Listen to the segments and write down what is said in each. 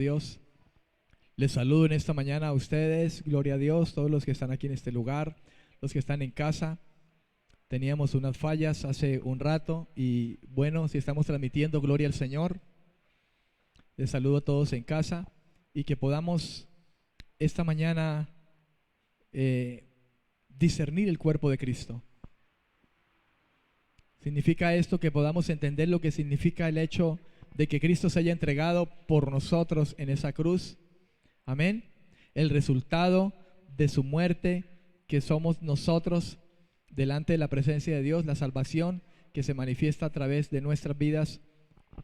Dios, les saludo en esta mañana a ustedes, gloria a Dios, todos los que están aquí en este lugar, los que están en casa. Teníamos unas fallas hace un rato y bueno, si estamos transmitiendo, gloria al Señor. Les saludo a todos en casa y que podamos esta mañana discernir el cuerpo de Cristo. Significa esto que podamos entender lo que significa el hecho de que Cristo se haya entregado por nosotros en esa cruz. Amén. El resultado de su muerte, que somos nosotros delante de la presencia de Dios, la salvación que se manifiesta a través de nuestras vidas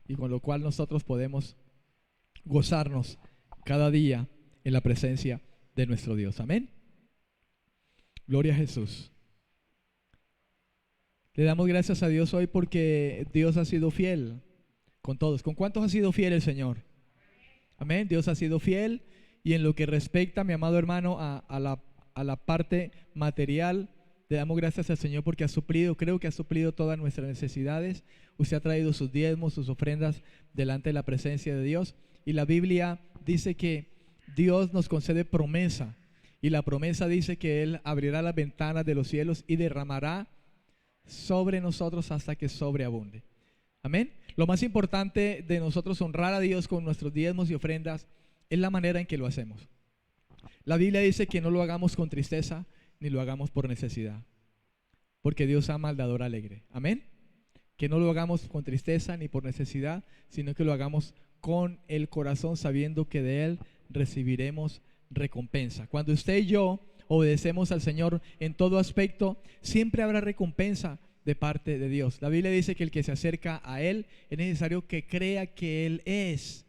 y con lo cual nosotros podemos gozarnos cada día en la presencia de nuestro Dios. Amén. Gloria a Jesús. Le damos gracias a Dios hoy porque Dios ha sido fiel con todos. ¿Con cuántos ha sido fiel el Señor? Amén. Dios ha sido fiel. Y en lo que respecta, mi amado hermano, a la parte material, le damos gracias al Señor porque ha suplido, creo que ha suplido todas nuestras necesidades. Usted ha traído sus diezmos, sus ofrendas delante de la presencia de Dios. Y la Biblia dice que Dios nos concede promesa. Y la promesa dice que Él abrirá las ventanas de los cielos y derramará sobre nosotros hasta que sobreabunde. Amén. Lo más importante de nosotros honrar a Dios con nuestros diezmos y ofrendas es la manera en que lo hacemos. La Biblia dice que no lo hagamos con tristeza ni lo hagamos por necesidad, porque Dios ama al dador alegre. Amén. Que no lo hagamos con tristeza ni por necesidad, sino que lo hagamos con el corazón, sabiendo que de Él recibiremos recompensa. Cuando usted y yo obedecemos al Señor en todo aspecto, siempre habrá recompensa de parte de Dios. La Biblia dice que el que se acerca a Él es necesario que crea que Él es.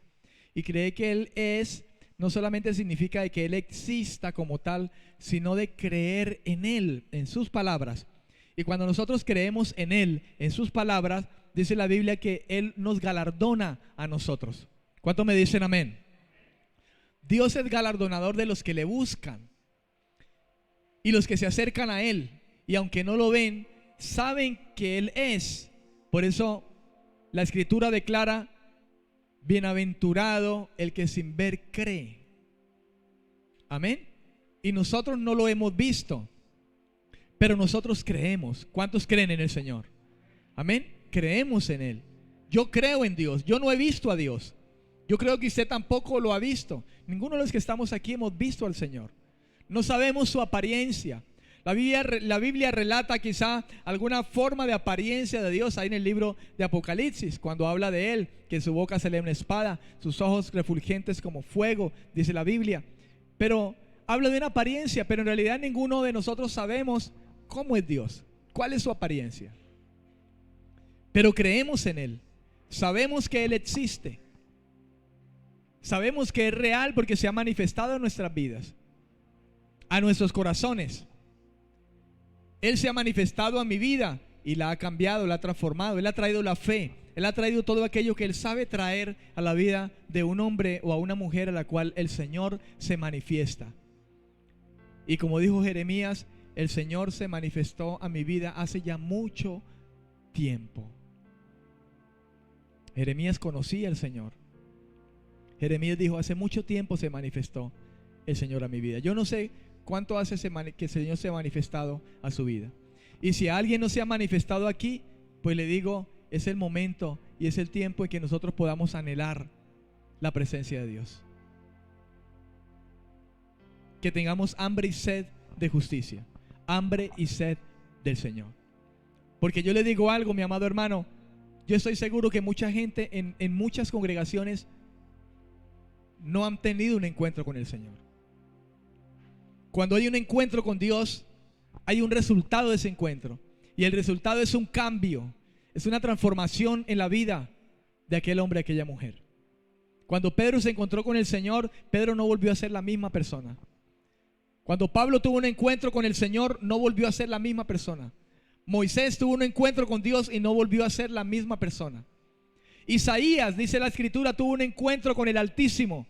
Y creer que Él es no solamente significa de que Él exista como tal, sino de creer en Él, en sus palabras. Y cuando nosotros creemos en Él, en sus palabras, dice la Biblia que Él nos galardona a nosotros. ¿Cuántos me dicen amén? Dios es galardonador de los que le buscan y los que se acercan a Él. Y aunque no lo ven, saben que Él es. Por eso la Escritura declara: bienaventurado el que sin ver cree. Amén. Y nosotros no lo hemos visto, pero nosotros creemos. ¿Cuántos creen en el Señor? Amén. Creemos en Él. Yo creo en Dios. Yo no he visto a Dios. Yo creo que usted tampoco lo ha visto. Ninguno de los que estamos aquí hemos visto al Señor. No sabemos su apariencia. La Biblia relata quizá alguna forma de apariencia de Dios ahí en el libro de Apocalipsis, cuando habla de Él, que en su boca se lee una espada, sus ojos refulgentes como fuego, dice la Biblia. Pero habla de una apariencia, pero en realidad ninguno de nosotros sabemos cómo es Dios, cuál es su apariencia. Pero creemos en Él, sabemos que Él existe, sabemos que es real porque se ha manifestado en nuestras vidas, a nuestros corazones. Él se ha manifestado a mi vida y la ha cambiado, la ha transformado. Él ha traído la fe, Él ha traído todo aquello que Él sabe traer a la vida de un hombre o a una mujer a la cual el Señor se manifiesta. Y como dijo Jeremías, el Señor se manifestó a mi vida hace ya mucho tiempo. Jeremías conocía al Señor. Jeremías dijo: hace mucho tiempo se manifestó el Señor a mi vida. Yo no sé cuánto hace que el Señor se ha manifestado a su vida. Y si alguien no se ha manifestado aquí, pues le digo, es el momento y es el tiempo en que nosotros podamos anhelar la presencia de Dios. Que tengamos hambre y sed de justicia, hambre y sed del Señor. Porque yo le digo algo, mi amado hermano, yo estoy seguro que mucha gente en muchas congregaciones no han tenido un encuentro con el Señor. Cuando hay un encuentro con Dios, hay un resultado de ese encuentro. Y el resultado es un cambio, es una transformación en la vida de aquel hombre, aquella mujer. Cuando Pedro se encontró con el Señor, Pedro no volvió a ser la misma persona. Cuando Pablo tuvo un encuentro con el Señor, no volvió a ser la misma persona. Moisés tuvo un encuentro con Dios y no volvió a ser la misma persona. Isaías, dice la Escritura, tuvo un encuentro con el Altísimo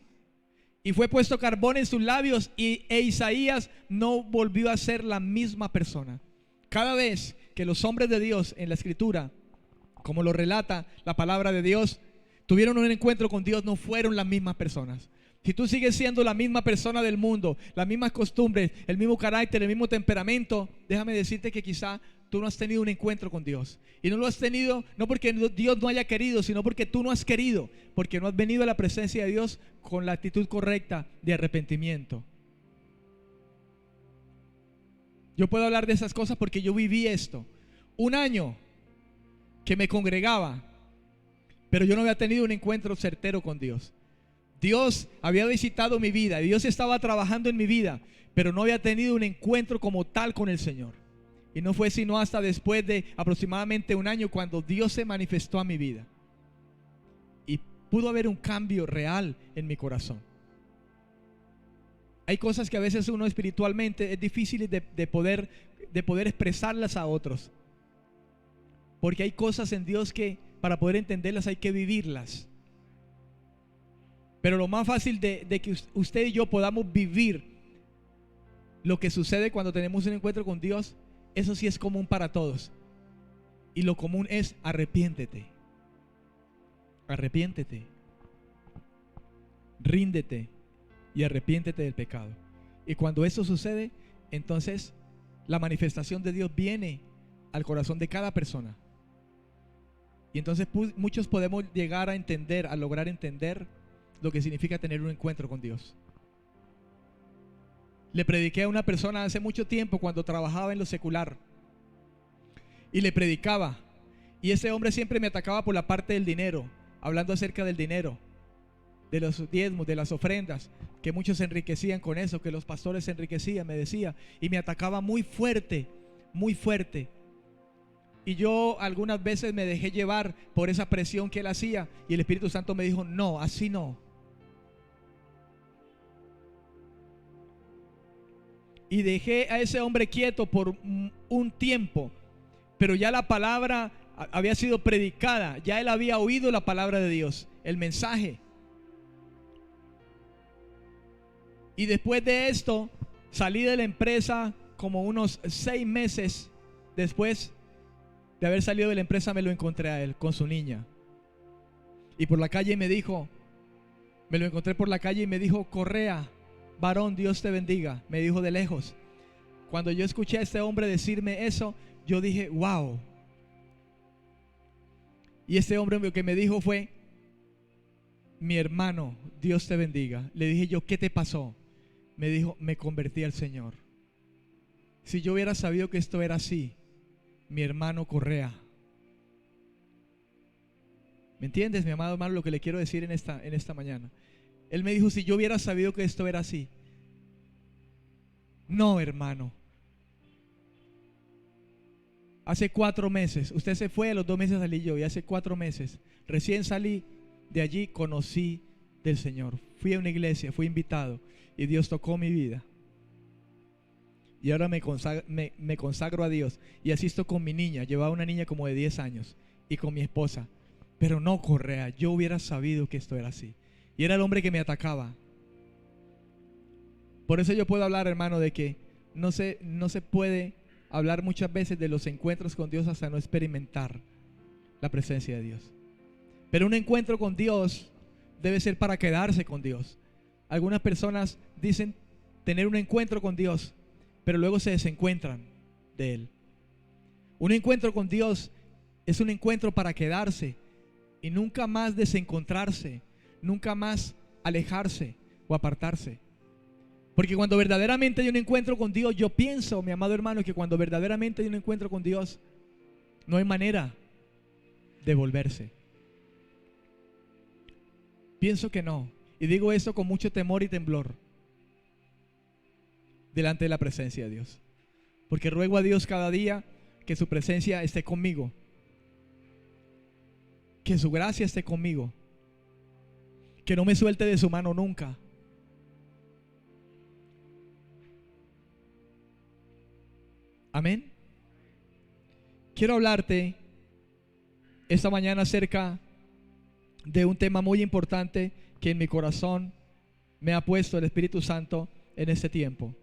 y fue puesto carbón en sus labios e Isaías no volvió a ser la misma persona. Cada vez que los hombres de Dios en la Escritura, como lo relata la palabra de Dios, tuvieron un encuentro con Dios, no fueron las mismas personas. Si tú sigues siendo la misma persona del mundo, las mismas costumbres, el mismo carácter, el mismo temperamento, déjame decirte que quizá tú no has tenido un encuentro con Dios. Y no lo has tenido no porque Dios no haya querido, sino porque tú no has querido, porque no has venido a la presencia de Dios con la actitud correcta de arrepentimiento. Yo puedo hablar de esas cosas porque yo viví esto. Un año que me congregaba, pero yo no había tenido un encuentro certero con Dios. Dios había visitado mi vida, Dios estaba trabajando en mi vida, pero no había tenido un encuentro como tal con el Señor. Y no fue sino hasta después de aproximadamente un año cuando Dios se manifestó a mi vida. Y pudo haber un cambio real en mi corazón. Hay cosas que a veces uno espiritualmente es difícil de poder expresarlas a otros. Porque hay cosas en Dios que para poder entenderlas hay que vivirlas. Pero lo más fácil de que usted y yo podamos vivir lo que sucede cuando tenemos un encuentro con Dios, eso sí es común para todos. Y lo común es arrepiéntete. Arrepiéntete. Ríndete y arrepiéntete del pecado. Y cuando eso sucede, entonces la manifestación de Dios viene al corazón de cada persona. Y entonces muchos podemos llegar a entender, a lograr entender lo que significa tener un encuentro con Dios. Le prediqué a una persona hace mucho tiempo cuando trabajaba en lo secular. Y le predicaba. Y ese hombre siempre me atacaba por la parte del dinero, hablando acerca del dinero, de los diezmos, de las ofrendas, que muchos se enriquecían con eso, que los pastores se enriquecían, me decía. Y me atacaba muy fuerte, muy fuerte. Y yo algunas veces me dejé llevar por esa presión que él hacía. Y el Espíritu Santo me dijo, no, así no. Y dejé a ese hombre quieto por un tiempo. Pero ya la palabra había sido predicada. Ya él había oído la palabra de Dios, el mensaje. Y después de esto, salí de la empresa como unos 6 meses después de haber salido de la empresa. Me lo encontré a él con su niña. Y por la calle me lo encontré por la calle y me dijo, Correa, varón, Dios te bendiga. Me dijo de lejos. Cuando yo escuché a este hombre decirme eso, yo dije, wow. Y este hombre lo que me dijo fue, mi hermano, Dios te bendiga. Le dije yo, ¿qué te pasó? Me dijo, me convertí al Señor. Si yo hubiera sabido que esto era así, mi hermano Correa. ¿Me entiendes, mi amado hermano, lo que le quiero decir en esta mañana? Él me dijo, si yo hubiera sabido que esto era así. No, hermano. Hace 4 meses, usted se fue, a los 2 meses salí yo, y hace 4 meses, recién salí de allí, conocí del Señor. Fui a una iglesia, fui invitado, y Dios tocó mi vida. Y ahora me consagro a Dios, y asisto con mi niña, llevaba una niña como de 10 años, y con mi esposa. Pero no, Correa, yo hubiera sabido que esto era así. Y era el hombre que me atacaba. Por eso yo puedo hablar, hermano, de que no se puede hablar muchas veces de los encuentros con Dios hasta no experimentar la presencia de Dios. Pero un encuentro con Dios debe ser para quedarse con Dios. Algunas personas dicen tener un encuentro con Dios, pero luego se desencuentran de Él. Un encuentro con Dios es un encuentro para quedarse y nunca más desencontrarse, nunca más alejarse o apartarse. Porque cuando verdaderamente hay un encuentro con Dios, yo pienso, mi amado hermano, que cuando verdaderamente hay un encuentro con Dios, no hay manera de volverse. Pienso que no. Y digo eso con mucho temor y temblor delante de la presencia de Dios. Porque ruego a Dios cada día que su presencia esté conmigo, que su gracia esté conmigo, que no me suelte de su mano nunca. Amén. Quiero hablarte esta mañana acerca de un tema muy importante que en mi corazón me ha puesto el Espíritu Santo en este tiempo.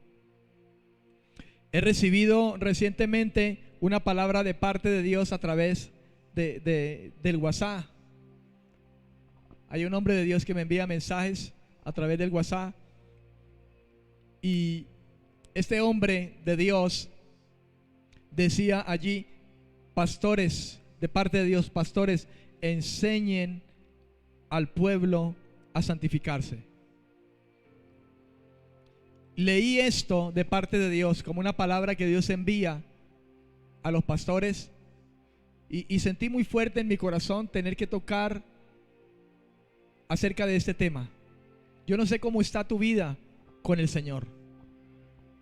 He recibido recientemente una palabra de parte de Dios a través del WhatsApp. Hay un hombre de Dios que me envía mensajes a través del WhatsApp, y este hombre de Dios decía allí: pastores, de parte de Dios, pastores, enseñen al pueblo a santificarse. Leí esto de parte de Dios como una palabra que Dios envía a los pastores, y sentí muy fuerte en mi corazón tener que tocar acerca de este tema. Yo no sé cómo está tu vida con el Señor.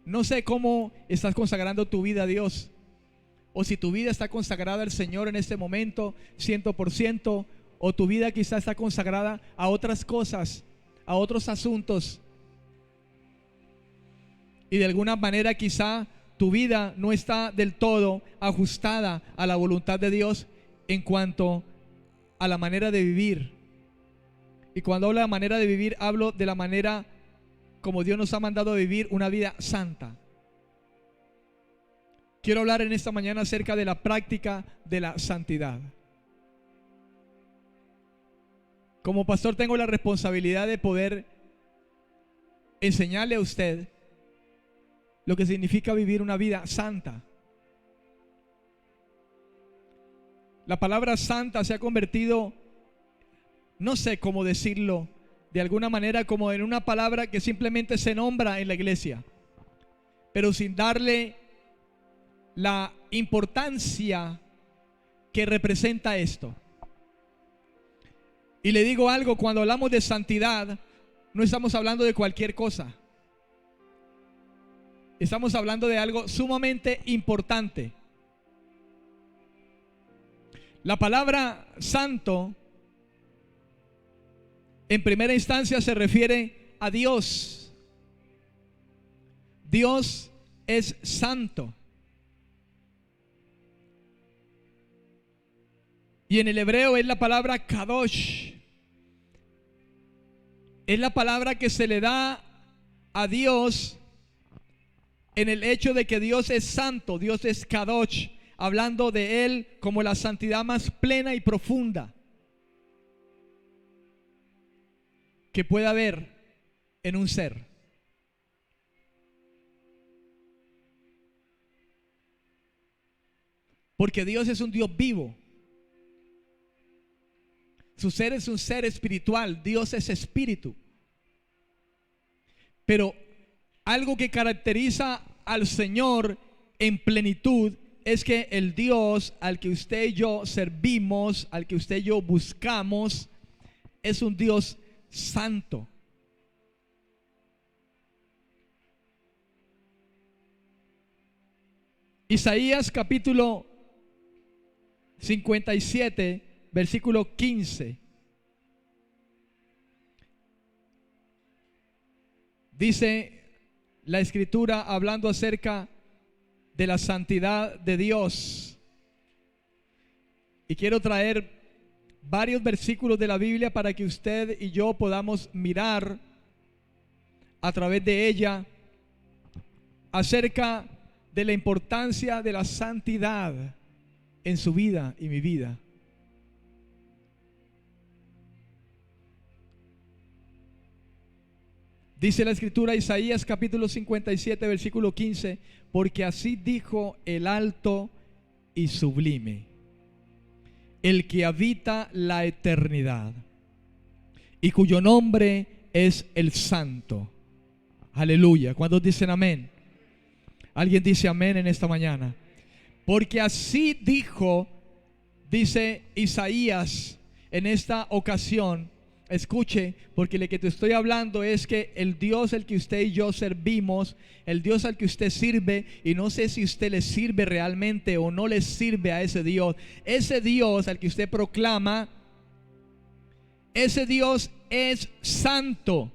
No sé cómo estás consagrando tu vida a Dios, o si tu vida está consagrada al Señor en este momento 100%, o tu vida quizá está consagrada a otras cosas, a otros asuntos, y de alguna manera quizá tu vida no está del todo ajustada a la voluntad de Dios en cuanto a la manera de vivir. Y cuando hablo de la manera de vivir, hablo de la manera como Dios nos ha mandado a vivir una vida santa. Quiero hablar en esta mañana acerca de la práctica de la santidad. Como pastor tengo la responsabilidad de poder enseñarle a usted lo que significa vivir una vida santa. La palabra santa se ha convertido, no sé cómo decirlo, de alguna manera como en una palabra que simplemente se nombra en la iglesia, pero sin darle la importancia que representa esto. Y le digo algo: cuando hablamos de santidad, no estamos hablando de cualquier cosa. Estamos hablando de algo sumamente importante. La palabra santo en primera instancia se refiere a Dios. Dios es santo. Y en el hebreo es la palabra kadosh. Es la palabra que se le da a Dios en el hecho de que Dios es santo. Dios es kadosh, hablando de Él como la santidad más plena y profunda que pueda haber en un ser. Porque Dios es un Dios vivo. Su ser es un ser espiritual. Dios es espíritu. Pero algo que caracteriza al Señor en plenitud es que el Dios al que usted y yo servimos, al que usted y yo buscamos, es un Dios santo. Isaías capítulo 57, versículo 15. Dice la escritura, hablando acerca de la santidad de Dios. Y quiero traer varios versículos de la Biblia para que usted y yo podamos mirar a través de ella acerca de la importancia de la santidad en su vida y mi vida. Dice la escritura, Isaías capítulo 57, versículo 15: porque así dijo el alto y sublime, el que habita la eternidad y cuyo nombre es el Santo. Aleluya. ¿Cuántos dicen amén? ¿Alguien dice amén en esta mañana? Porque así dijo, dice Isaías en esta ocasión. Escuche, porque lo que te estoy hablando es que el Dios al que usted y yo servimos, el Dios al que usted sirve, y no sé si usted le sirve realmente o no le sirve a ese Dios al que usted proclama, ese Dios es santo.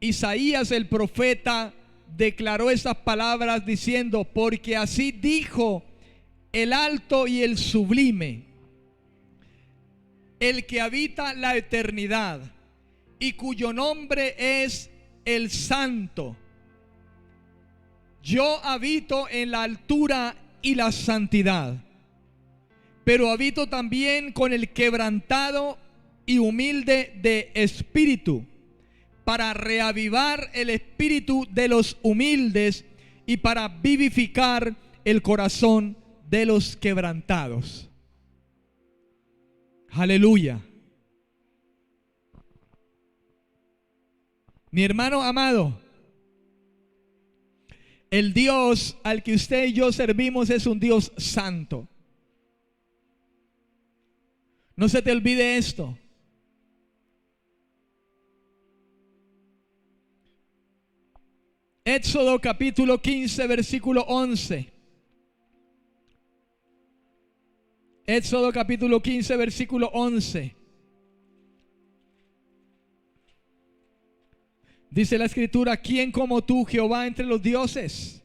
Isaías el profeta declaró estas palabras diciendo: porque así dijo el alto y el sublime, el que habita la eternidad y cuyo nombre es el Santo. Yo habito en la altura y la santidad, pero habito también con el quebrantado y humilde de espíritu, para reavivar el espíritu de los humildes y para vivificar el corazón de los quebrantados. Aleluya. Mi hermano amado, el Dios al que usted y yo servimos es un Dios santo. No se te olvide esto. Éxodo capítulo 15, versículo 11. Éxodo capítulo 15, versículo 11. Dice la escritura: ¿quién como tú, Jehová, entre los dioses?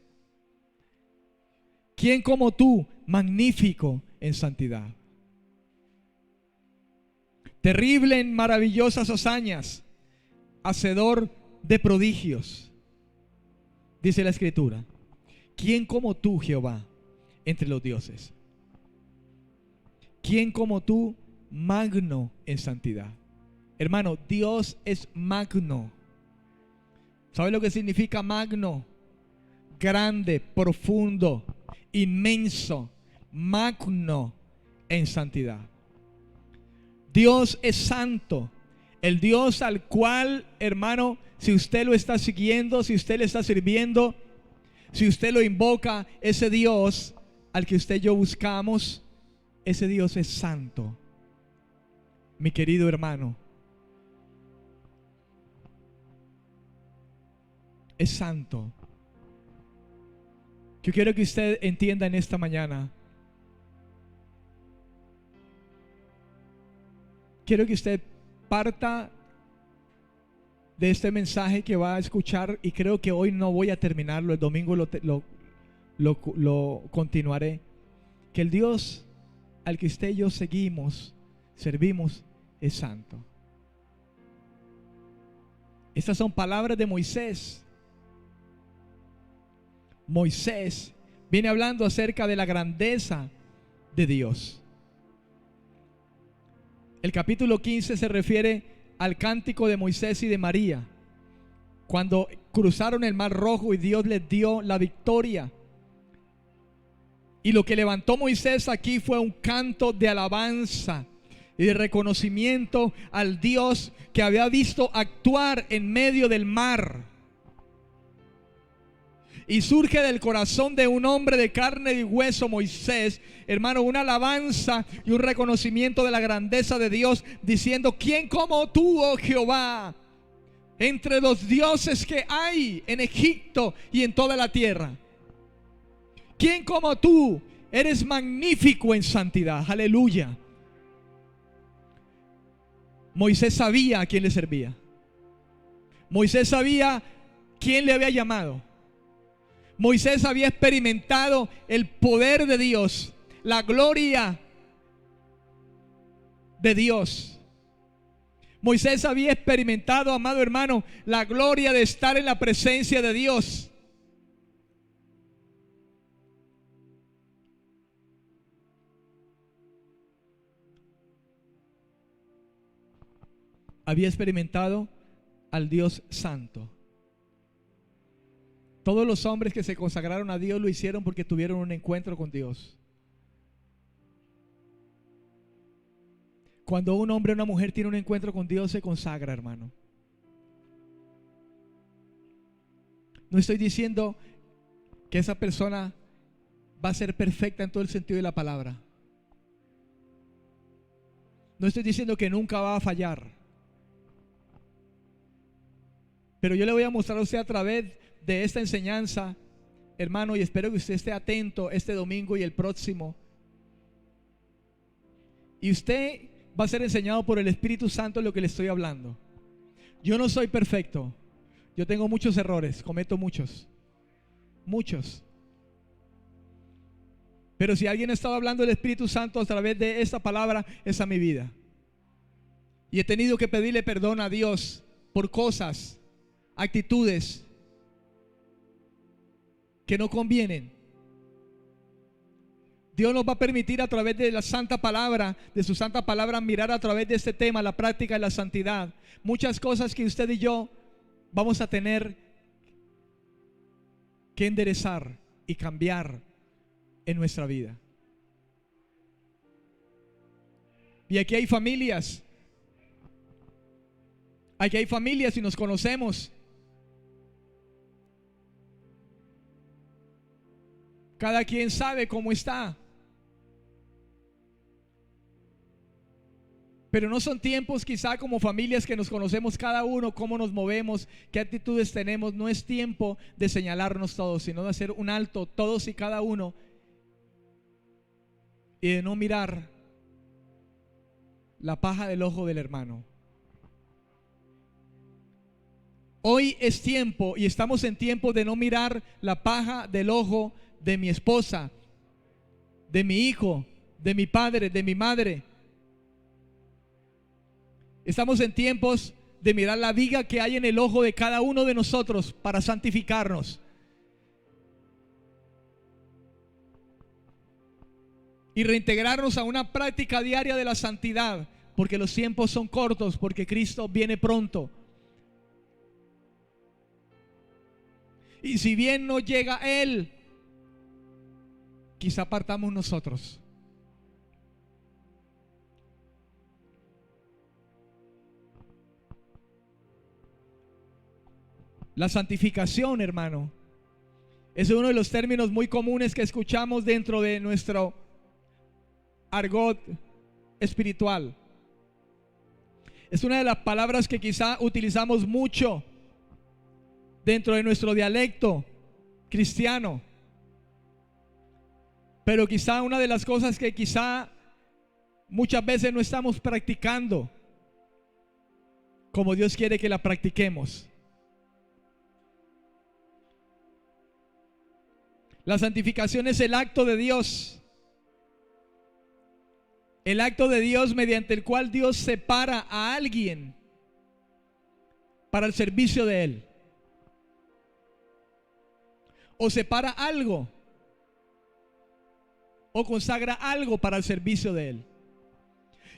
¿Quién como tú, magnífico en santidad? Terrible en maravillosas hazañas, hacedor de prodigios. Dice la escritura: ¿quién como tú, Jehová, entre los dioses? ¿Quién como tú, magno en santidad? Hermano, Dios es magno. ¿Sabe lo que significa magno? Grande, profundo, inmenso, magno en santidad. Dios es santo. El Dios al cual, hermano, si usted lo está siguiendo, si usted le está sirviendo, si usted lo invoca, ese Dios al que usted y yo buscamos, ese Dios es santo. Mi querido hermano, es santo. Yo quiero que usted entienda en esta mañana. Quiero que usted parta de este mensaje que va a escuchar, y creo que hoy no voy a terminarlo, el domingo lo continuaré. Que el Dios al que usted y yo servimos, es santo. Estas son palabras de Moisés. Moisés viene hablando acerca de la grandeza de Dios. El capítulo 15 se refiere al cántico de Moisés y de María, cuando cruzaron el Mar Rojo y Dios les dio la victoria. Y lo que levantó Moisés aquí fue un canto de alabanza y de reconocimiento al Dios que había visto actuar en medio del mar. Y surge del corazón de un hombre de carne y hueso, Moisés, hermano, una alabanza y un reconocimiento de la grandeza de Dios, diciendo: ¿quién como tú, oh Jehová, entre los dioses que hay en Egipto y en toda la tierra? ¿Quién como tú? Eres magnífico en santidad. Aleluya. Moisés sabía a quién le servía. Moisés sabía quién le había llamado. Moisés había experimentado el poder de Dios, la gloria de Dios. Moisés había experimentado, amado hermano, la gloria de estar en la presencia de Dios. Había experimentado al Dios santo. Todos los hombres que se consagraron a Dios lo hicieron porque tuvieron un encuentro con Dios. Cuando un hombre o una mujer tiene un encuentro con Dios, se consagra, hermano. No estoy diciendo que esa persona va a ser perfecta en todo el sentido de la palabra. No estoy diciendo que nunca va a fallar. Pero yo le voy a mostrar a usted a través de esta enseñanza, hermano, y espero que usted esté atento este domingo y el próximo. Y usted va a ser enseñado por el Espíritu Santo lo que le estoy hablando. Yo no soy perfecto. Yo tengo muchos errores, cometo muchos. Pero si alguien ha estado hablando del Espíritu Santo a través de esta palabra, es a mi vida. Y he tenido que pedirle perdón a Dios por cosas, actitudes que no convienen. Dios nos va a permitir a través de la santa palabra, de su santa palabra, mirar a través de este tema, la práctica de la santidad. Muchas cosas que usted y yo vamos a tener que enderezar y cambiar en nuestra vida. Y aquí hay familias. Aquí hay familias y nos conocemos. Cada quien sabe cómo está. Pero no son tiempos quizá como familias que nos conocemos cada uno, cómo nos movemos, qué actitudes tenemos. No es tiempo de señalarnos todos, sino de hacer un alto todos y cada uno y de no mirar la paja del ojo del hermano. Hoy es tiempo y estamos en tiempo de no mirar la paja del ojo de mi esposa, de mi hijo, de mi padre, de mi madre. Estamos en tiempos de mirar la viga que hay en el ojo de cada uno de nosotros para santificarnos. Y reintegrarnos a una práctica diaria de la santidad, porque los tiempos son cortos, porque Cristo viene pronto. Y si bien no llega Él, quizá partamos nosotros. La santificación, hermano, es uno de los términos muy comunes que escuchamos dentro de nuestro argot espiritual. Es una de las palabras que quizá utilizamos mucho dentro de nuestro dialecto cristiano. Pero quizá una de las cosas que quizá muchas veces no estamos practicando como Dios quiere que la practiquemos. La santificación es el acto de Dios. El acto de Dios mediante el cual Dios separa a alguien para el servicio de Él. O separa algo. O consagra algo para el servicio de Él.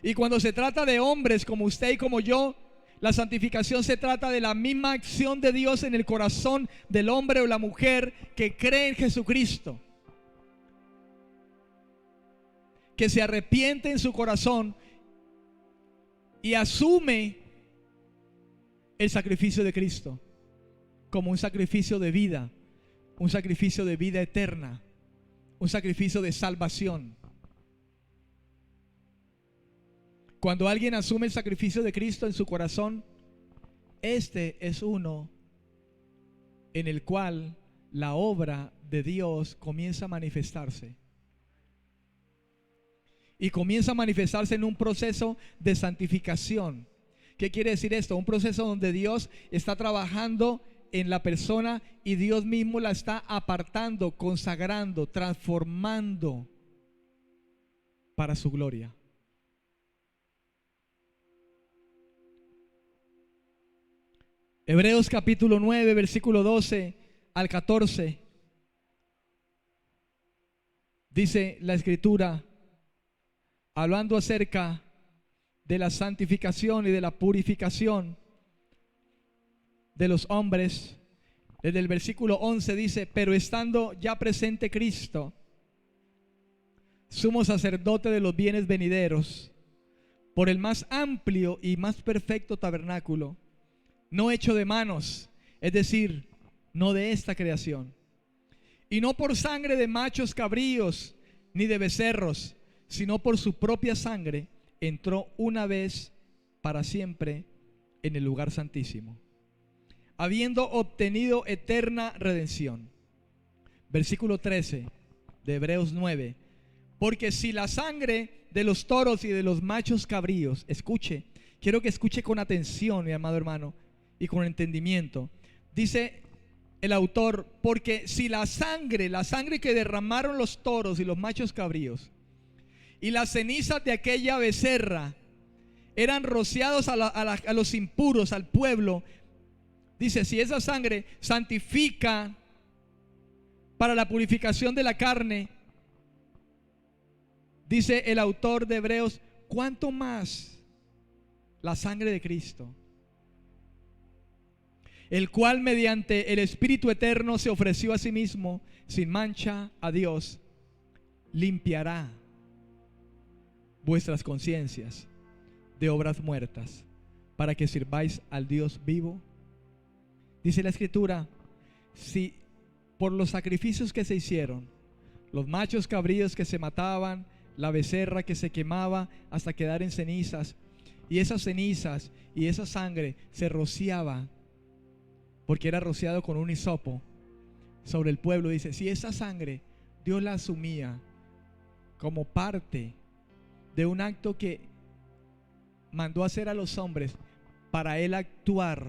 Y cuando se trata de hombres como usted y como yo, la santificación se trata de la misma acción de Dios en el corazón del hombre o la mujer que cree en Jesucristo, que se arrepiente en su corazón y asume el sacrificio de Cristo como un sacrificio de vida, un sacrificio de vida eterna, un sacrificio de salvación. Cuando alguien asume el sacrificio de Cristo en su corazón, este es uno en el cual la obra de Dios comienza a manifestarse. Y comienza a manifestarse en un proceso de santificación. ¿Qué quiere decir esto? Un proceso donde Dios está trabajando en la persona y Dios mismo la está apartando, consagrando, transformando para su gloria. Hebreos capítulo 9, versículo 12 al 14. Dice la escritura, hablando acerca de la santificación y de la purificación de los hombres. Desde el versículo 11 dice, pero estando ya presente Cristo, sumo sacerdote de los bienes venideros, por el más amplio y más perfecto tabernáculo, no hecho de manos, es decir, no de esta creación, y no por sangre de machos cabríos ni de becerros, sino por su propia sangre, entró una vez para siempre en el lugar santísimo, habiendo obtenido eterna redención. Versículo 13 de Hebreos 9, porque si la sangre de los toros y de los machos cabríos, escuche, quiero que escuche con atención, mi amado hermano, y con entendimiento. Dice el autor, porque si la sangre que derramaron los toros y los machos cabríos y las cenizas de aquella becerra eran rociados a los impuros, al pueblo, dice, si esa sangre santifica para la purificación de la carne, Dice el autor de Hebreos, ¿cuánto más la sangre de Cristo, el cual mediante el Espíritu Eterno se ofreció a sí mismo sin mancha a Dios, limpiará vuestras conciencias de obras muertas para que sirváis al Dios vivo? Dice la Escritura, si por los sacrificios que se hicieron, los machos cabríos que se mataban, la becerra que se quemaba hasta quedar en cenizas, y esas cenizas y esa sangre se rociaba, porque era rociado con un hisopo sobre el pueblo, dice, si esa sangre Dios la asumía como parte de un acto que mandó hacer a los hombres para Él actuar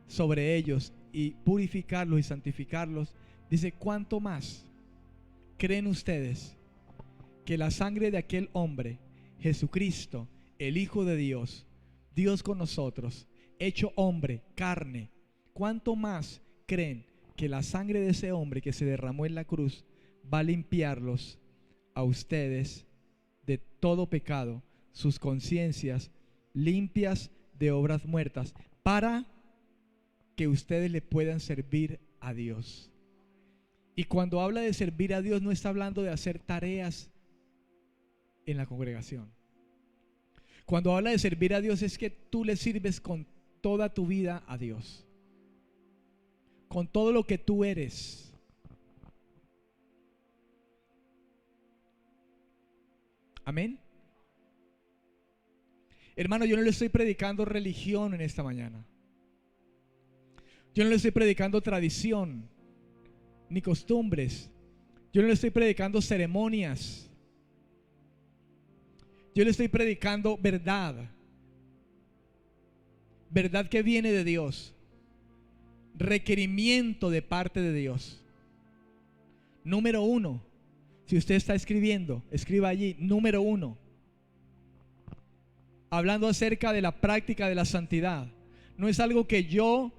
sobre ellos y purificarlos y santificarlos, dice, ¿cuánto más creen ustedes que la sangre de aquel hombre, Jesucristo, el Hijo de Dios, Dios con nosotros, hecho hombre, carne, cuánto más creen que la sangre de ese hombre que se derramó en la cruz va a limpiarlos a ustedes de todo pecado, sus conciencias limpias de obras muertas, para que ustedes le puedan servir a Dios? Y cuando habla de servir a Dios, no está hablando de hacer tareas en la congregación. Cuando habla de servir a Dios, es que tú le sirves con toda tu vida a Dios, con todo lo que tú eres. Amén. Hermano, yo no le estoy predicando religión en esta mañana. Yo no le estoy predicando tradición ni costumbres. Yo no le estoy predicando ceremonias. Yo le estoy predicando verdad. Verdad que viene de Dios. Requerimiento de parte de Dios. Número 1. Si usted está escribiendo, escriba allí, número 1. Hablando acerca de la práctica de la santidad. No es algo que yo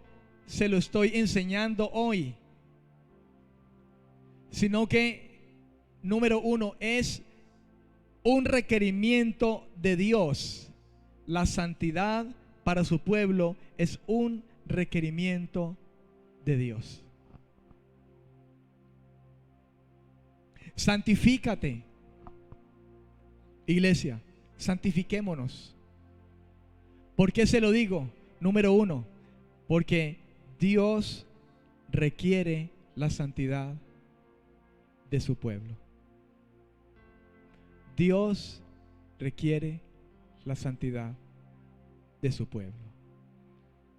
se lo estoy enseñando hoy, sino que número 1 es un requerimiento de Dios. La santidad para su pueblo es un requerimiento de Dios. Santifícate, iglesia, santifiquémonos. ¿Por qué se lo digo? Número 1, porque Dios requiere la santidad de su pueblo. Dios requiere la santidad de su pueblo.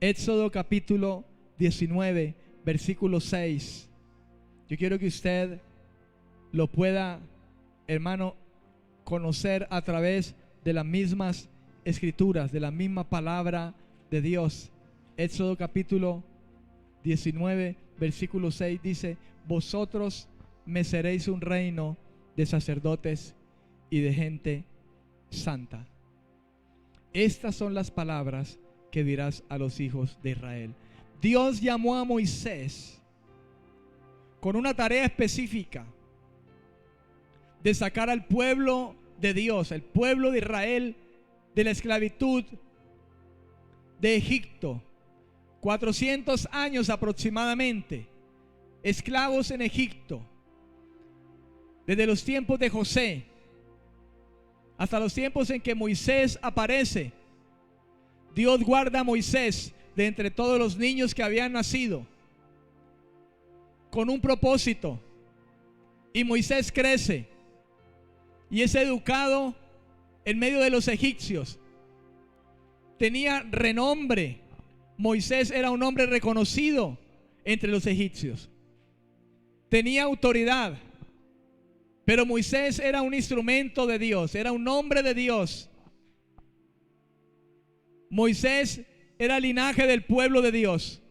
Éxodo capítulo 19, versículo 6. Yo quiero que usted lo pueda, hermano, conocer a través de las mismas escrituras, de la misma palabra de Dios. Éxodo capítulo 19, versículo 6 dice: vosotros me seréis un reino de sacerdotes y de gente santa. Estas son las palabras que dirás a los hijos de Israel. Dios llamó a Moisés con una tarea específica de sacar al pueblo de Dios, el pueblo de Israel, de la esclavitud de Egipto. 400 años aproximadamente, esclavos en Egipto, desde los tiempos de José hasta los tiempos en que Moisés aparece. Dios guarda a Moisés de entre todos los niños que habían nacido con un propósito, y Moisés crece y es educado en medio de los egipcios. Tenía renombre. Moisés era un hombre reconocido entre los egipcios. Tenía autoridad. Pero Moisés era un instrumento de Dios, era un hombre de Dios. Moisés era linaje del pueblo de Dios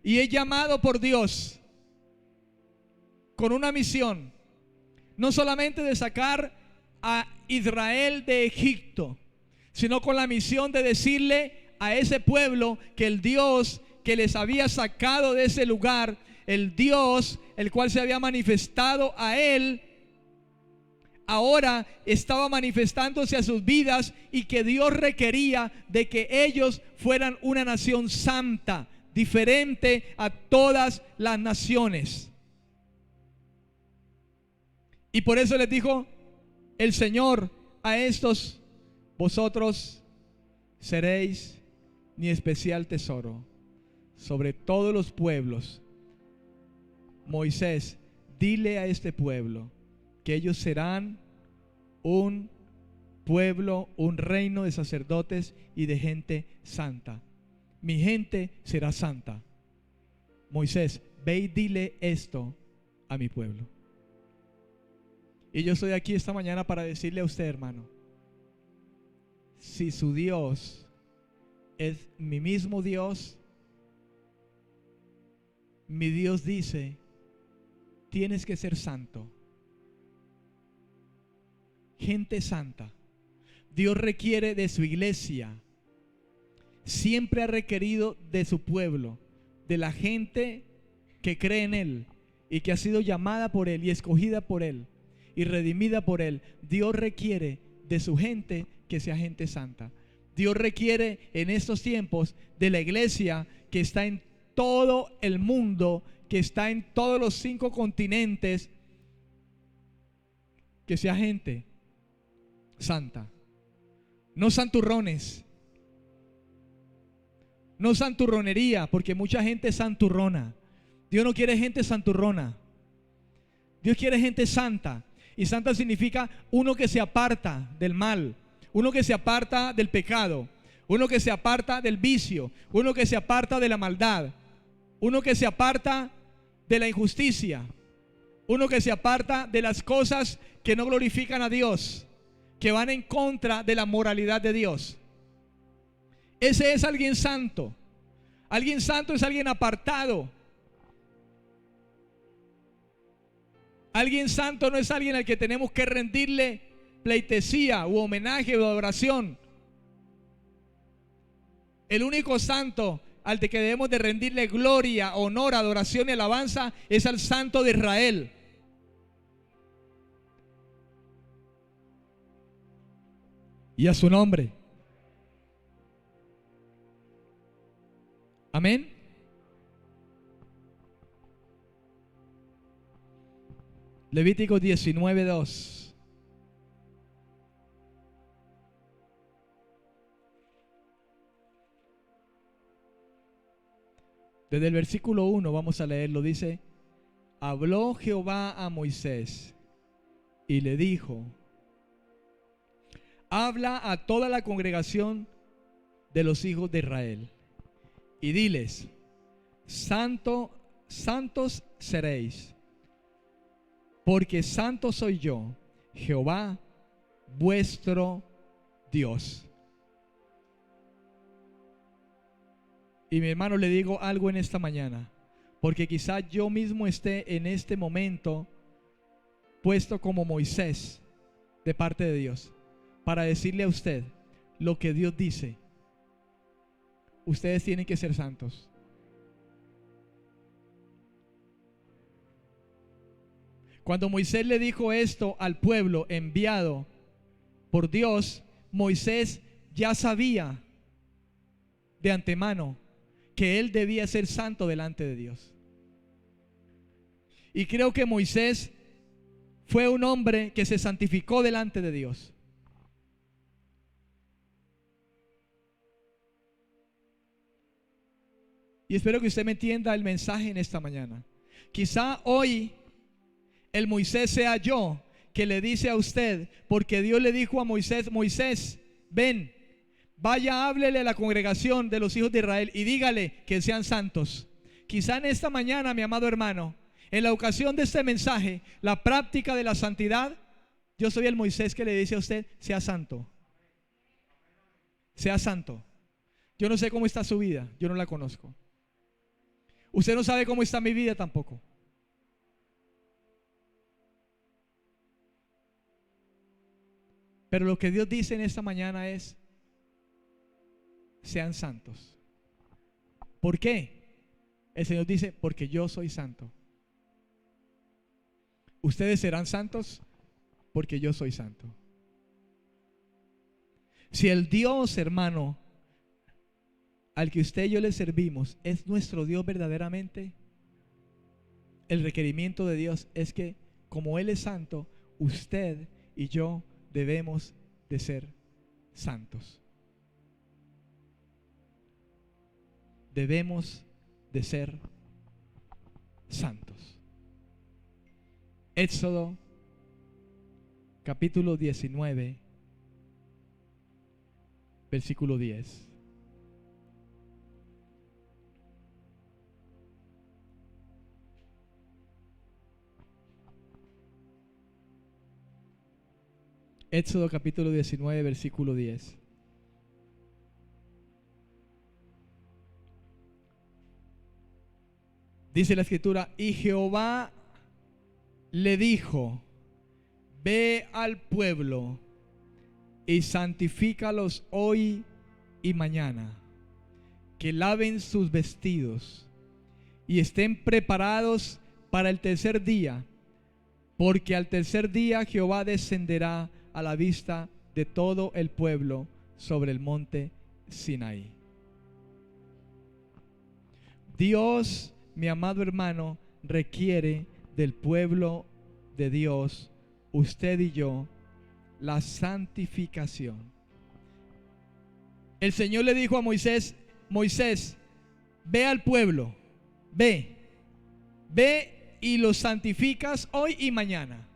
y es llamado por Dios con una misión, no solamente de sacar a Israel de Egipto, sino con la misión de decirle a ese pueblo que el Dios que les había sacado de ese lugar, el Dios el cual se había manifestado a él ahora estaba manifestándose a sus vidas y que Dios requería de que ellos fueran una nación santa, diferente a todas las naciones. Y por eso les dijo el Señor a estos: vosotros seréis mi especial tesoro sobre todos los pueblos. Moisés, dile a este pueblo que ellos serán un pueblo, un reino de sacerdotes y de gente santa. Mi gente será santa. Moisés, ve y dile esto a mi pueblo. Y yo estoy aquí esta mañana para decirle a usted, hermano, si su Dios es mi mismo Dios, mi Dios dice: tienes que ser santo. Gente santa. Dios requiere de su iglesia. Siempre ha requerido de su pueblo, de la gente que cree en Él y que ha sido llamada por Él y escogida por Él y redimida por Él. Dios requiere de su gente que sea gente santa. Dios requiere en estos tiempos de la iglesia que está en todo el mundo, que está en todos los 5 continentes, que sea gente santa. No santurrones, no santurronería, porque mucha gente es santurrona. Dios no quiere gente santurrona. Dios quiere gente santa. Y santa significa uno que se aparta del mal, uno que se aparta del pecado, uno que se aparta del vicio, uno que se aparta de la maldad, uno que se aparta de la injusticia, uno que se aparta de las cosas que no glorifican a Dios, que van en contra de la moralidad de Dios. Ese es alguien santo. Alguien santo es alguien apartado. Alguien santo no es alguien al que tenemos que rendirle pleitesía u homenaje o adoración. El único santo al que debemos de rendirle gloria, honor, adoración y alabanza es al Santo de Israel. Y a su nombre. Amén. Levítico 19:2. Desde el versículo 1 vamos a leerlo. Dice: habló Jehová a Moisés y le dijo: habla a toda la congregación de los hijos de Israel y diles: santos seréis, porque santo soy yo, Jehová vuestro Dios. Y mi hermano, le digo algo en esta mañana, porque quizá yo mismo esté en este momento puesto como Moisés de parte de Dios, para decirle a usted lo que Dios dice: ustedes tienen que ser santos. Cuando Moisés le dijo esto al pueblo enviado por Dios, Moisés ya sabía de antemano que él debía ser santo delante de Dios. Y creo que Moisés fue un hombre que se santificó delante de Dios. Y espero que usted me entienda el mensaje en esta mañana. Quizá hoy el Moisés sea yo, que le dice a usted, porque Dios le dijo a Moisés: Moisés, ven, vaya, háblele a la congregación de los hijos de Israel y dígale que sean santos. Quizá en esta mañana, mi amado hermano, en la ocasión de este mensaje, la práctica de la santidad, yo soy el Moisés que le dice a usted: sea santo. Sea santo. Yo no sé cómo está su vida, yo no la conozco. Usted no sabe cómo está mi vida tampoco. Pero lo que Dios dice en esta mañana es: sean santos. ¿Por qué? El Señor dice: porque yo soy santo. ¿Ustedes serán santos? porque yo soy santo. Si el Dios, hermano, al que usted y yo le servimos es nuestro Dios verdaderamente, el requerimiento de Dios es que como Él es santo, usted y yo debemos de ser santos. Debemos de ser santos. Éxodo capítulo 19, versículo 10. Éxodo capítulo 19, versículo 10. Dice la escritura: y Jehová le dijo: ve al pueblo y santifícalos hoy y mañana, que laven sus vestidos y estén preparados para el tercer día, porque al tercer día Jehová descenderá a la vista de todo el pueblo sobre el monte Sinaí. Dios, mi amado hermano, requiere del pueblo de Dios, usted y yo, la santificación. El Señor le dijo a Moisés: Moisés, ve al pueblo, ve y los santificas hoy y mañana.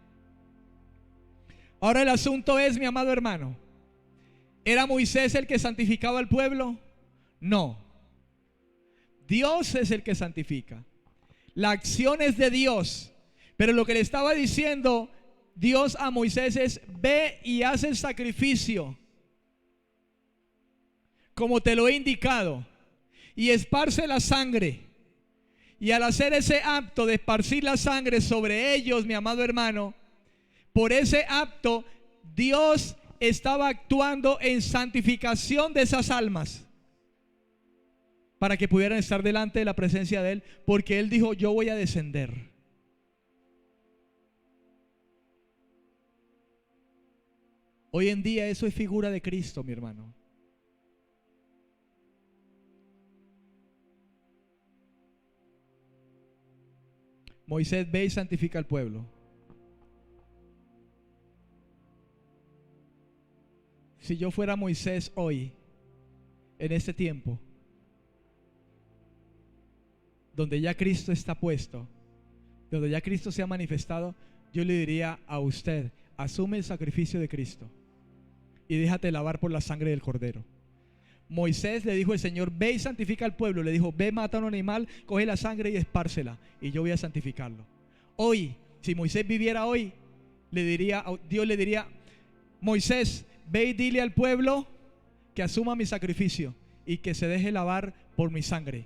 Ahora el asunto es, mi amado hermano, ¿era Moisés el que santificaba al pueblo? No. Dios es el que santifica. La acción es de Dios. Pero lo que le estaba diciendo Dios a Moisés es: ve y haz el sacrificio como te lo he indicado, y esparce la sangre. Y al hacer ese acto de esparcir la sangre sobre ellos, mi amado hermano, por ese acto Dios estaba actuando en santificación de esas almas, para que pudieran estar delante de la presencia de Él, porque Él dijo: yo voy a descender. Hoy en día eso es figura de Cristo, mi hermano. Moisés, ve y santifica al pueblo. Si yo fuera Moisés hoy, en este tiempo, donde ya Cristo está puesto, donde ya Cristo se ha manifestado, yo le diría a usted: asume el sacrificio de Cristo y déjate lavar por la sangre del Cordero. Moisés le dijo al Señor: ve y santifica al pueblo. Le dijo: ve, mata a un animal, coge la sangre y espárcela, y yo voy a santificarlo. Hoy, si Moisés viviera hoy, Dios le diría: Moisés, ve y dile al pueblo que asuma mi sacrificio y que se deje lavar por mi sangre,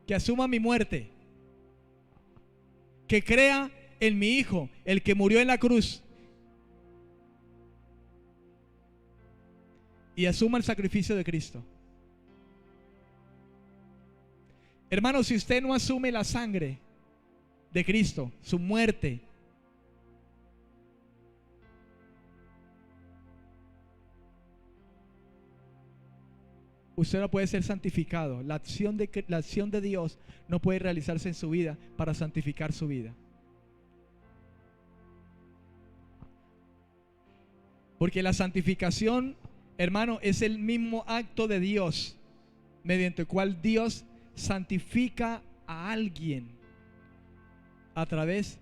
que asuma mi muerte, que crea en mi Hijo, el que murió en la cruz, y asuma el sacrificio de Cristo. Hermano, si usted no asume la sangre de Cristo, su muerte, usted no puede ser santificado. La acción de Dios no puede realizarse en su vida para santificar su vida. Porque la santificación, hermano, es el mismo acto de Dios, mediante el cual Dios santifica a alguien a través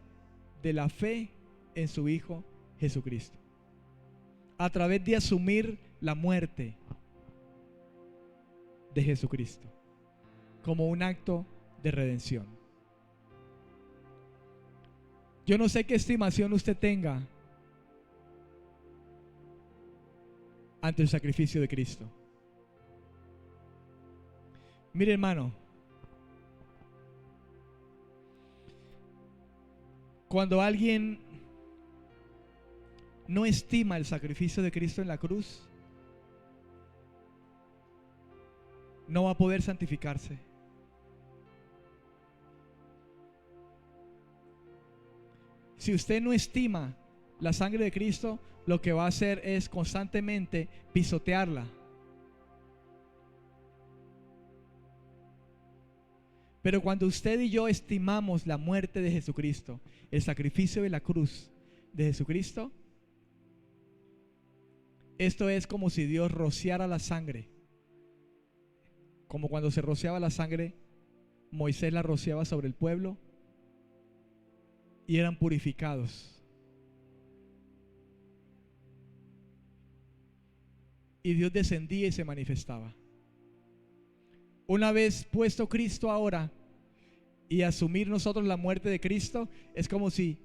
de la fe en su Hijo Jesucristo, a través de asumir la muerte de Jesucristo como un acto de redención. Yo no sé qué estimación usted tenga ante el sacrificio de Cristo. Mire, hermano, cuando alguien no estima el sacrificio de Cristo en la cruz, no va a poder santificarse. Si usted no estima la sangre de Cristo, lo que va a hacer es constantemente pisotearla. Pero cuando usted y yo estimamos la muerte de Jesucristo, el sacrificio de la cruz de Jesucristo, esto es como si Dios rociara la sangre. Como cuando se rociaba la sangre, Moisés la rociaba sobre el pueblo y eran purificados. Y Dios descendía y se manifestaba. Una vez puesto Cristo ahora y asumir nosotros la muerte de Cristo, es como si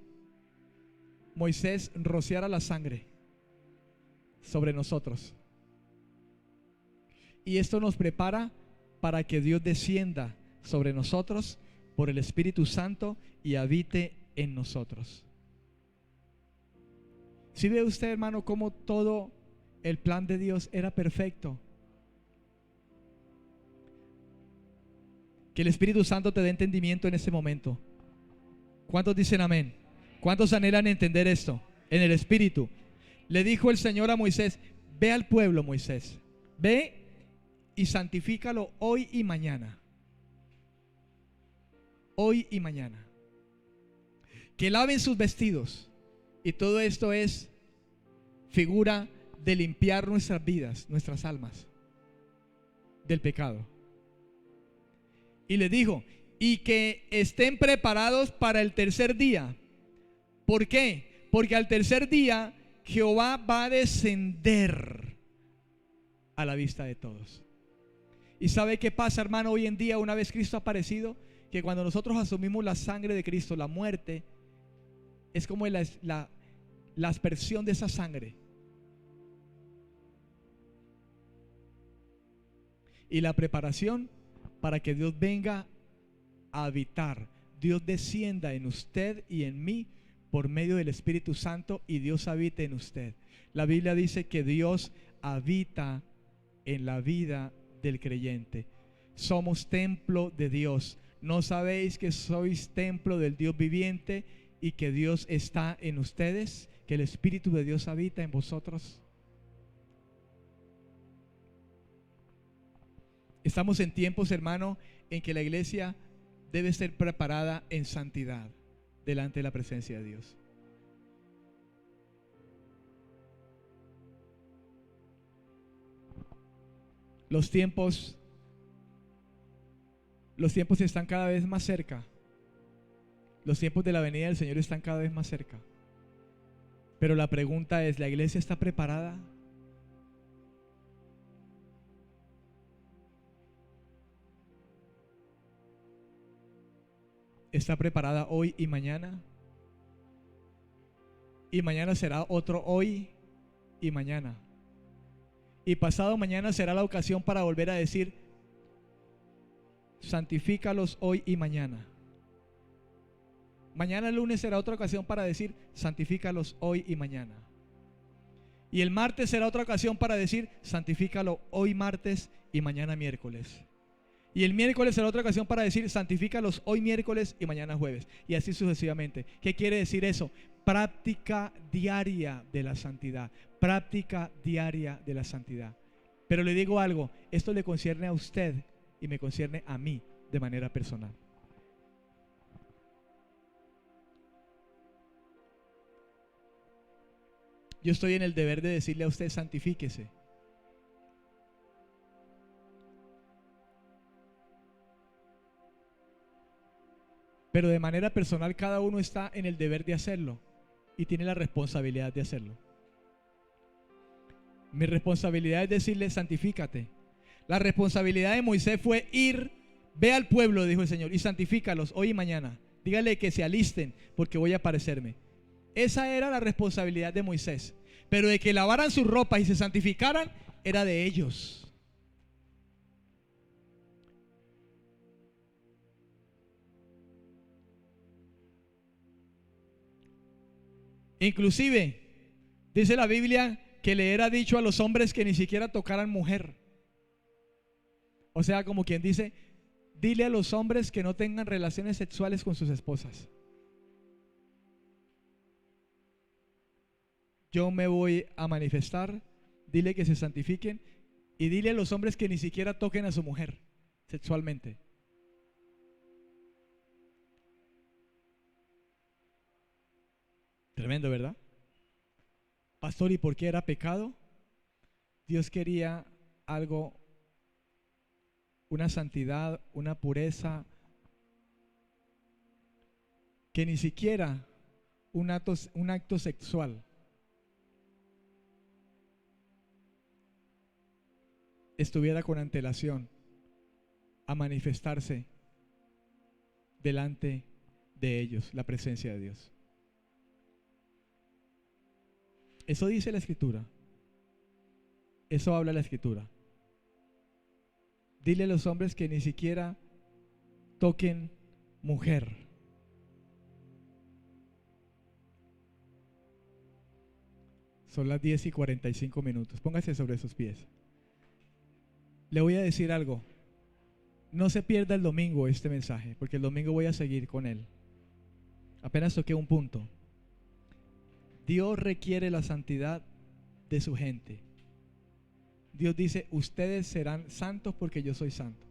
Moisés rociara la sangre sobre nosotros. Y esto nos prepara para que Dios descienda sobre nosotros por el Espíritu Santo y habite en nosotros. ¿Sí ve usted, hermano, cómo todo el plan de Dios era perfecto? Que el Espíritu Santo te dé entendimiento en este momento. ¿Cuántos dicen amén? ¿Cuántos anhelan entender esto? En el Espíritu. Le dijo el Señor a Moisés: ve al pueblo, Moisés, ve y santifícalo hoy y mañana. Hoy y mañana. Que laven sus vestidos. Y todo esto es figura de limpiar nuestras vidas, nuestras almas del pecado. Y le dijo: y que estén preparados para el tercer día. ¿Por qué? Porque al tercer día Jehová va a descender a la vista de todos. ¿Y sabe qué pasa, hermano, hoy en día, una vez Cristo ha aparecido? Que cuando nosotros asumimos la sangre de Cristo, la muerte es como la aspersión de esa sangre. Y la preparación para que Dios venga a habitar, Dios descienda en usted y en mí por medio del Espíritu Santo, y Dios habite en usted. La Biblia dice que Dios habita en la vida del creyente. Somos templo de Dios. ¿No sabéis que sois templo del Dios viviente y que Dios está en ustedes? Que el Espíritu de Dios habita en vosotros. Estamos en tiempos, hermano, en que la iglesia debe ser preparada en santidad delante de la presencia de Dios. Los tiempos están cada vez más cerca. Los tiempos de la venida del Señor están cada vez más cerca. Pero la pregunta es: ¿la iglesia está preparada? ¿Está preparada hoy y mañana? Y mañana será otro hoy y mañana. Y pasado mañana será la ocasión para volver a decir: santifícalos hoy y mañana. Mañana lunes será otra ocasión para decir: santifícalos hoy y mañana. Y el martes será otra ocasión para decir: santifícalo hoy martes y mañana miércoles. Y el miércoles será otra ocasión para decir: santifícalos hoy miércoles y mañana jueves. Y así sucesivamente. ¿Qué quiere decir eso? Práctica diaria de la santidad. Práctica diaria de la santidad. Pero le digo algo: esto le concierne a usted y me concierne a mí de manera personal. Yo estoy en el deber de decirle a usted: santifíquese. Pero de manera personal cada uno está en el deber de hacerlo y tiene la responsabilidad de hacerlo. Mi responsabilidad es decirle: santifícate. La responsabilidad de Moisés fue ir, ve al pueblo, dijo el Señor, y santifícalos hoy y mañana. Dígale que se alisten porque voy a aparecerme. Esa era la responsabilidad de Moisés. Pero de que lavaran sus ropas y se santificaran, era de ellos. Inclusive, dice la Biblia que le era dicho a los hombres que ni siquiera tocaran mujer. O sea, como quien dice: dile a los hombres que no tengan relaciones sexuales con sus esposas. yo me voy a manifestar, dile que se santifiquen y dile a los hombres que ni siquiera toquen a su mujer sexualmente. Tremendo, ¿verdad? Pastor, ¿y por qué era pecado? Dios quería algo, una santidad, una pureza, que ni siquiera un acto sexual estuviera con antelación a manifestarse delante de ellos, la presencia de Dios. Eso dice la Escritura. Eso habla la Escritura. Dile a los hombres que ni siquiera toquen mujer. Son las 10:45. Póngase sobre sus pies. Le voy a decir algo. No se pierda el domingo este mensaje, porque el domingo voy a seguir con él. Apenas toqué un punto. Dios requiere la santidad de su gente. Dios dice, ustedes serán santos porque yo soy santo.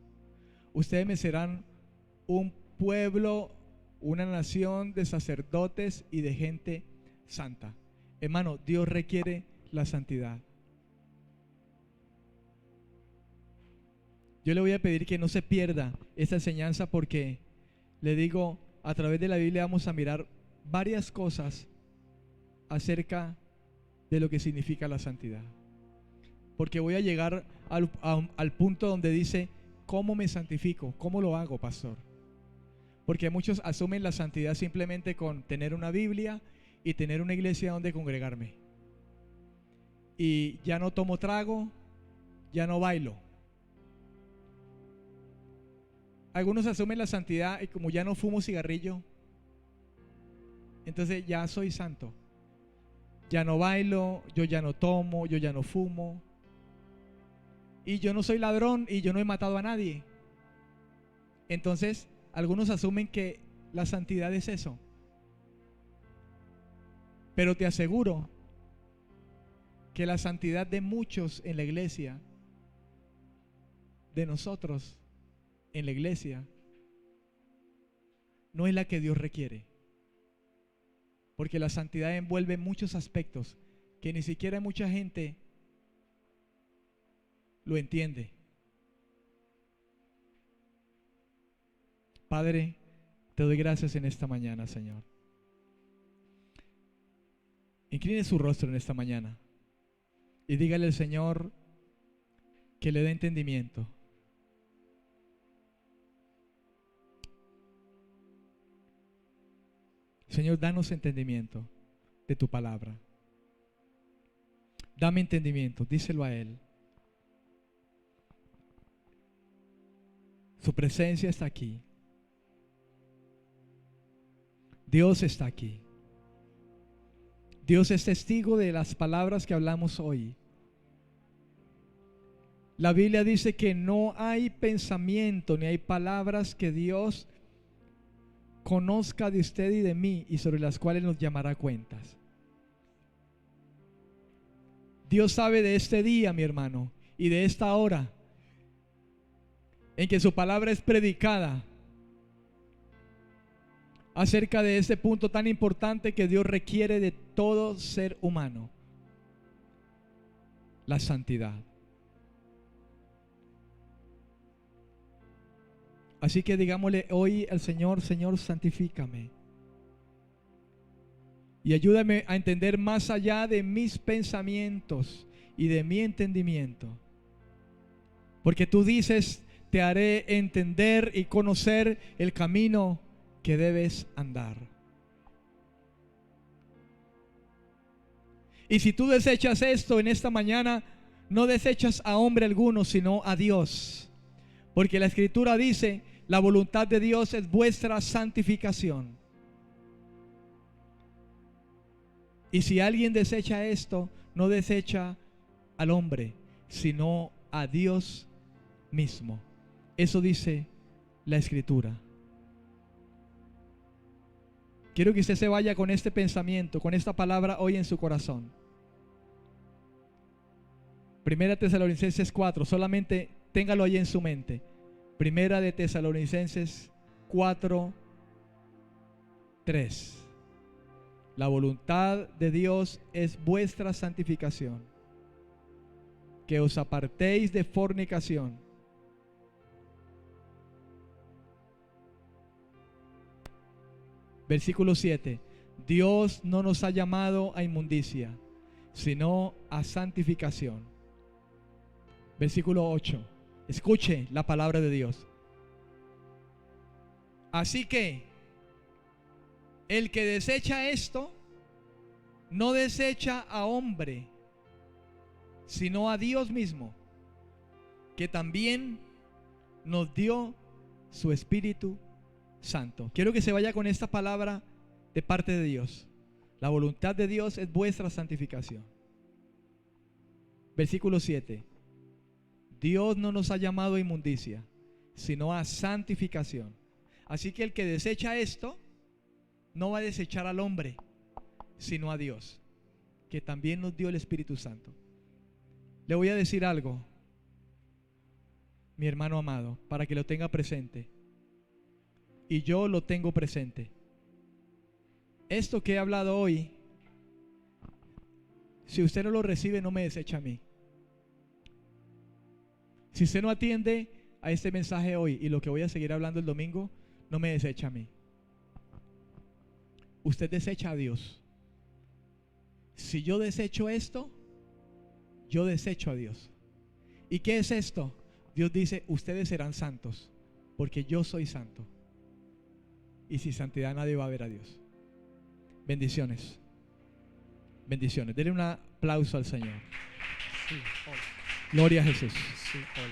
Ustedes me serán un pueblo, una nación de sacerdotes y de gente santa. Hermano, Dios requiere la santidad. Yo le voy a pedir que no se pierda esta enseñanza, porque le digo, a través de la Biblia vamos a mirar varias cosas acerca de lo que significa la santidad. Porque voy a llegar al punto donde dice, ¿cómo me santifico? ¿Cómo lo hago, pastor? Porque muchos asumen la santidad simplemente con tener una Biblia y tener una iglesia donde congregarme. Y ya no tomo trago, ya no bailo. Algunos asumen la santidad y como ya no fumo cigarrillo, entonces ya soy santo. Ya no bailo, yo ya no tomo, yo ya no fumo. Y yo no soy ladrón y yo no he matado a nadie. Entonces, algunos asumen que la santidad es eso. Pero te aseguro que la santidad de muchos en la iglesia, de nosotros en la iglesia, no es la que Dios requiere. Porque la santidad envuelve muchos aspectos que ni siquiera mucha gente lo entiende. Padre, te doy gracias en esta mañana, Señor. Incline su rostro en esta mañana y dígale al Señor que le dé entendimiento. Señor, danos entendimiento de tu palabra. Dame entendimiento, díselo a Él. Su presencia está aquí. Dios está aquí. Dios es testigo de las palabras que hablamos hoy. La Biblia dice que no hay pensamiento ni hay palabras que Dios conozca de usted y de mí y sobre las cuales nos llamará cuentas. Dios sabe de este día, mi hermano, y de esta hora en que su palabra es predicada acerca de ese punto tan importante que Dios requiere de todo ser humano: la santidad. Así que digámosle hoy al Señor: Señor, santifícame y ayúdame a entender más allá de mis pensamientos y de mi entendimiento, porque tú dices: te haré entender y conocer el camino que debes andar. Y si tú desechas esto en esta mañana, no desechas a hombre alguno, sino a Dios, porque la Escritura dice: la voluntad de Dios es vuestra santificación. Y si alguien desecha esto, no desecha al hombre, sino a Dios mismo. Eso dice la Escritura. Quiero que usted se vaya con este pensamiento, con esta palabra hoy en su corazón. Primera Tesalonicenses 4, solamente téngalo ahí en su mente. Primera de Tesalonicenses 4, 3. La voluntad de Dios es vuestra santificación, que os apartéis de fornicación. Versículo 7. Dios no nos ha llamado a inmundicia, sino a santificación. Versículo 8. Escuche la palabra de Dios. Así que el que desecha esto, no desecha a hombre, sino a Dios mismo, que también nos dio su Espíritu Santo. Quiero que se vaya con esta palabra de parte de Dios. La voluntad de Dios es vuestra santificación. Versículo 7. Dios no nos ha llamado a inmundicia, sino a santificación. Así que el que desecha esto, no va a desechar al hombre, sino a Dios, que también nos dio el Espíritu Santo. Le voy a decir algo, mi hermano amado, para que lo tenga presente. Y yo lo tengo presente. Esto que he hablado hoy, si usted no lo recibe, no me desecha a mí. Si usted no atiende a este mensaje hoy y lo que voy a seguir hablando el domingo, no me desecha a mí. Usted desecha a Dios. Si yo desecho esto, yo desecho a Dios. ¿Y qué es esto? Dios dice, ustedes serán santos, porque yo soy santo. Y sin santidad nadie va a ver a Dios. Bendiciones. Bendiciones. Denle un aplauso al Señor. Sí, hola. Gloria a Jesús. Sí, hola.